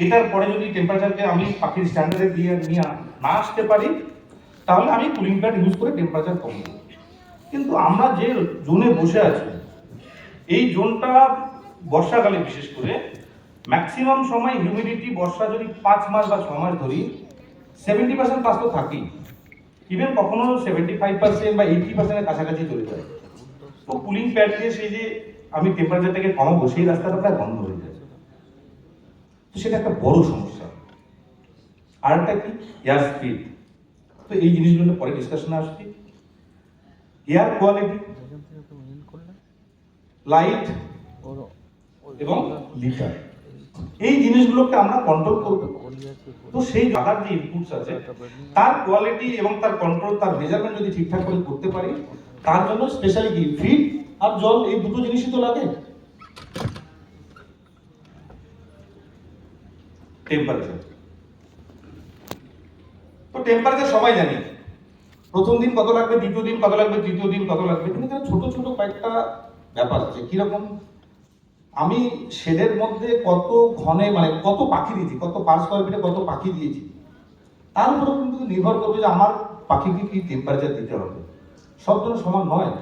এটার পরে যদি টেম্পারেচারকে আমি পাখির স্ট্যান্ডার্ডে দিয়ে নিয়ে না আসতে পারি, তাহলে আমি কুলিং প্যাড ইউজ করে টেম্পারেচার কমাবো। কিন্তু আমরা যে জোনে বসে আছি, এই জোনটা বর্ষাকালে বিশেষ করে ম্যাক্সিমাম সময় হিউমিডিটি বর্ষা যদি 5 মাস বা 6 মাস ধরি 70% প্লাস তো থাকেই, ইভেন কখনো 75% বা 80% কাছাকাছি চলে যায়। তো কুলিং প্যাড দিয়ে সেই যে আমি টেম্পারেচারটাকে কমাবো, সেই রাস্তাটা প্রায় বন্ধ হয়ে যায়। তো সেটা একটা বড় সমস্যা। আর একটা কি, এয়ার স্পিড। তো এই জিনিসগুলো পরে ডিসকাশনে আসছি। এয়ার কোয়ালিটি, লাইট এবং লিটার, এই জিনিসগুলোকে আমরা কন্ট্রোল করব। তো সেই জায়গার যে ইনপুটস আছে তার কোয়ালিটি এবং তার কন্ট্রোল, তার মেজারমেন্ট যদি ঠিকঠাক করে করতে পারি, তার জন্য স্পেশালি কি ফিড আর জল, এই দুটো জিনিসই তো লাগে। টেম্পারেচার, তো টেম্পারেচার সবাই জানি, প্রথম দিন কত লাগবে, দ্বিতীয় দিন কত লাগবে, তৃতীয় দিন কত লাগবে। কিন্তু ছোট ছোট কয়েকটা ব্যাপার আছে। কিরকম, আমি শেডের মধ্যে কত ঘনে মানে কত পাখি দিয়েছি, কত পার স্কয়ার ফিটে কত পাখি দিয়েছি, তার উপরে কিন্তু নির্ভর করবে যে আমার পাখিকে কি টেম্পারেচার দিতে হবে। সব জন্য সমান নয়।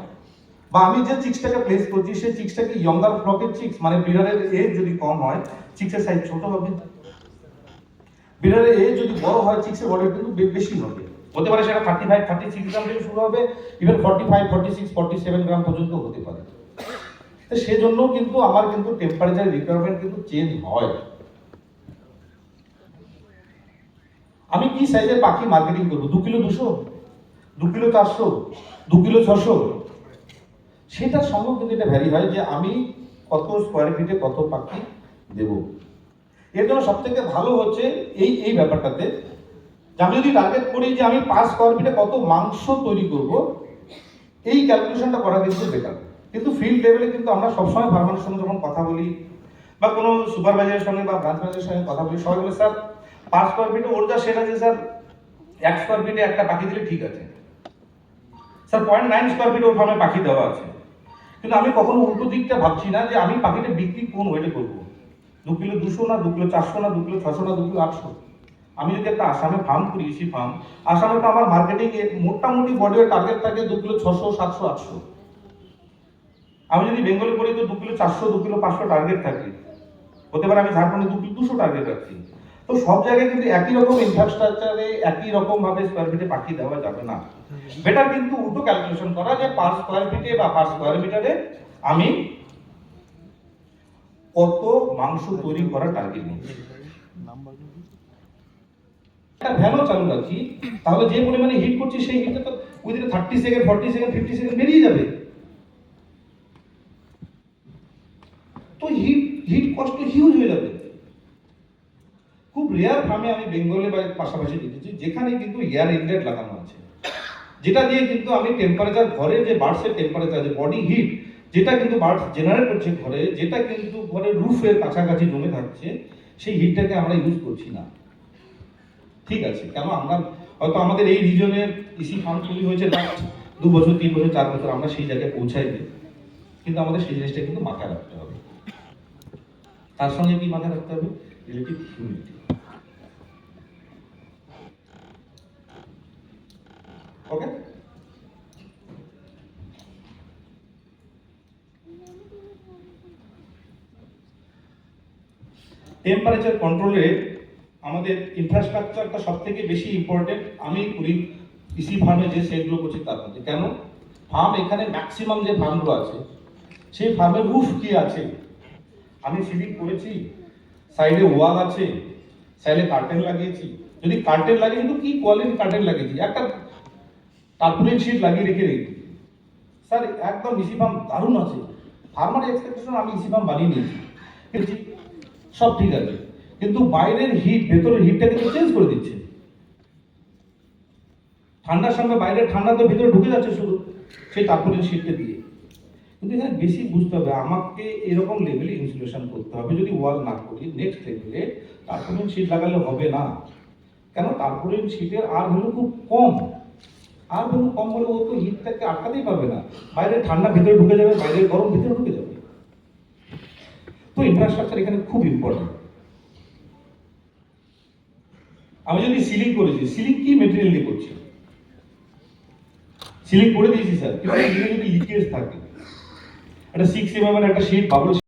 বা আমি যে চিক্সটাকে প্লেস করছি সেই চিক্সটাকে ইয়ঙ্গার ফ্লকের চিক্স, মানে ব্রিডারের এজ যদি কম হয় চিক্সের সাইজ ছোট হবে, ব্রিডারের এজ যদি বড় হয় চিক্সের বডি কিন্তু বেশি হবে। হতে পারে সেটা 35-36 গ্রাম থেকে শুরু হবে, ইভেন 45-46-47 গ্রাম পর্যন্ত হতে পারে। তো সেজন্য কিন্তু আমার কিন্তু টেম্পারেচার রিকোয়ারমেন্ট কিন্তু চেঞ্জ হয়। আমি কি সাইজের পাখি মার্কেটিং করবো, 2 কিলো 200, 2 কিলো 400, 2 কিলো 600, সেটার সঙ্গে কিন্তু এটা ভ্যারি হয় যে আমি কত স্কোয়ার ফিটে কত পাখি দেব। এর জন্য সব থেকে ভালো হচ্ছে এই ব্যাপারটাতে যে আমি যদি টার্গেট করি যে আমি 5 স্কোয়ার ফিটে কত মাংস তৈরি করব, এই ক্যালকুলেশনটা করা কিন্তু বেটার। কিন্তু ফিল্ড লেভেলে কিন্তু আমরা সবসময় ফার্মারের সঙ্গে যখন কথা বলি বা কোনো সুপারভাইজারের সঙ্গে বা ব্রাঞ্চ ম্যানেজারের সঙ্গে কথা বলি, সবাই বলে স্যার 5 স্কোয়ার ফিটে ওর যা সেট আছে স্যার 1 স্কোয়ার ফিটে একটা পাখি দিলে ঠিক আছে স্যার, 0.9 স্কোয়ার ফিটে ওর ফার্মে পাখি দেওয়া আছে। কিন্তু আমি কখনো উল্টো দিকটা ভাবছি না যে আমি পাখিটা বিক্রি কোন ওয়েটে করবো, 2 কিলো 200 না, 2 কিলো 400 না, 2 কিলো 600 না, 2 কিলো 800। আমি যদি একটা আসামে ফার্ম করি, ইসি ফার্ম, আসামে তো আমার মার্কেটিং মোটামুটি বডি টার্গেট থাকে 2 কিলো 600, 700, 800। আমি যদি বেঙ্গলে করি তো 2 কিলো 400, 2 কিলো 500 টার্গেট থাকে। হতে পারে আমি ঝাড়খণ্ডে 2 কিলো 200 টার্গেট রাখছি। তো সব জায়গায় কিন্তু একই রকম ইনফ্রাস্ট্রাকচারে একই রকম ভাবে স্কোয়ার ফিটে পাখি দেওয়া যাবে না। বেটার কিন্তু উল্টো ক্যালকুলেশন করা যে পার স্কোয়ার ফিটে বা পার স্কোয়ার মিটারে আমি কত মাংস তৈরি করার টার্গেট নিচ্ছি। একটা ভ্যানও চালু রাখি, তাহলে যে পরিমাণে হিট করছি সেই হিটটা তো উইদিন 30 সেকেন্ড, 40 সেকেন্ড, 50 সেকেন্ড বেরিয়ে যাবে। তো হিট কষ্ট হিউজ হয়ে যাবে। খুব রেয়ার ফার্মে আমি বেঙ্গলে বা পাশাপাশি দেখেছি যেখানে কিন্তু এয়ার ইনলেট লাগানো আছে, যেটা দিয়ে কিন্তু আমি টেম্পারেচার ঘরে যে বার্ডসের টেম্পারেচার, যে বডি হিট যেটা কিন্তু বার্ডস জেনারেট করছে ঘরে, যেটা কিন্তু ঘরের রুফের কাছাকাছি জমে থাকছে, সেই হিটটাকে আমরা ইউজ করছি না। ঠিক আছে, কেন আমরা হয়তো আমাদের এই রিজনের ইসি ফার্ম তৈরি হয়েছে লাস্ট 2 বছর, 3 বছর, 4 বছর, আমরা সেই জায়গায় পৌঁছাইনি। কিন্তু আমাদের সেই জিনিসটা কিন্তু মাথায় রাখতে হবে। তার সঙ্গে কি মাথায় রাখতে হবে, রিলেটিভ হিউমিডিটি। ওকে, টেম্পারেচার কন্ট্রোলে আমাদের ইনফ্রাস্ট্রাকচারটা সব থেকে বেশি ইম্পর্টেন্ট। আমি কৃষি ফার্মে যে সেটগুলো করছি তার মধ্যে, কেন ফার্ম এখানে ম্যাক্সিমাম যে ফার্মগুলো আছে সেই ফার্মের রুফ কি আছে, আমি সিলিং করেছি, সাইডে ওয়াল আছে, সাইডে কার্টেন লাগিয়েছি, যদি কার্টেন লাগিয়ে কিন্তু কি কোয়ালিটি কার্টেন লাগিয়েছি, একটা টার্পুলিন শীট লাগিয়ে রেখে রেখেছি স্যার, একদম ইসি ফার্ম দারুণ আছে, ফার্মার এক্সপেকটেশন আমি ইসি ফার্ম বানিয়ে নিয়েছি, সব ঠিক আছে, কিন্তু বাইরের হিট ভেতরের হিটটা কিন্তু চেঞ্জ করে দিচ্ছে। ঠান্ডার সঙ্গে বাইরের ঠান্ডা তো ভিতরে ঢুকে যাচ্ছে শুধু সেই টার্পুলিন শীটকে দিয়ে। কিন্তু এখানে বেশি বুঝতে হবে, আমাকে এরকম লেভেলে ইনসুলেশন করতে হবে। যদি ওয়াল না করি নেক্সট লেভেলে টার্পুলিন শীট লাগালে হবে না। কেন, টার্পুলিন শীটের আর ভ্যালু খুব কম, আর ভ্যালু কম হলে ও তো হিটটাকে আটকাতেই পারবে না, বাইরের ঠান্ডা ভিতরে ঢুকে যাবে, বাইরের গরম ভিতরে ঢুকে যাবে। তো ইনফ্রাস্ট্রাকচার এখানে খুব ইম্পর্টেন্ট। আমি যদি সিলিং করেছি, সিলিং কি মেটেরিয়াল দিয়ে করছি? সিলিং করে দিয়েছি স্যার, কিন্তু যদি লিকেজ থাকে, একটা 6 mm একটা শীট বাবল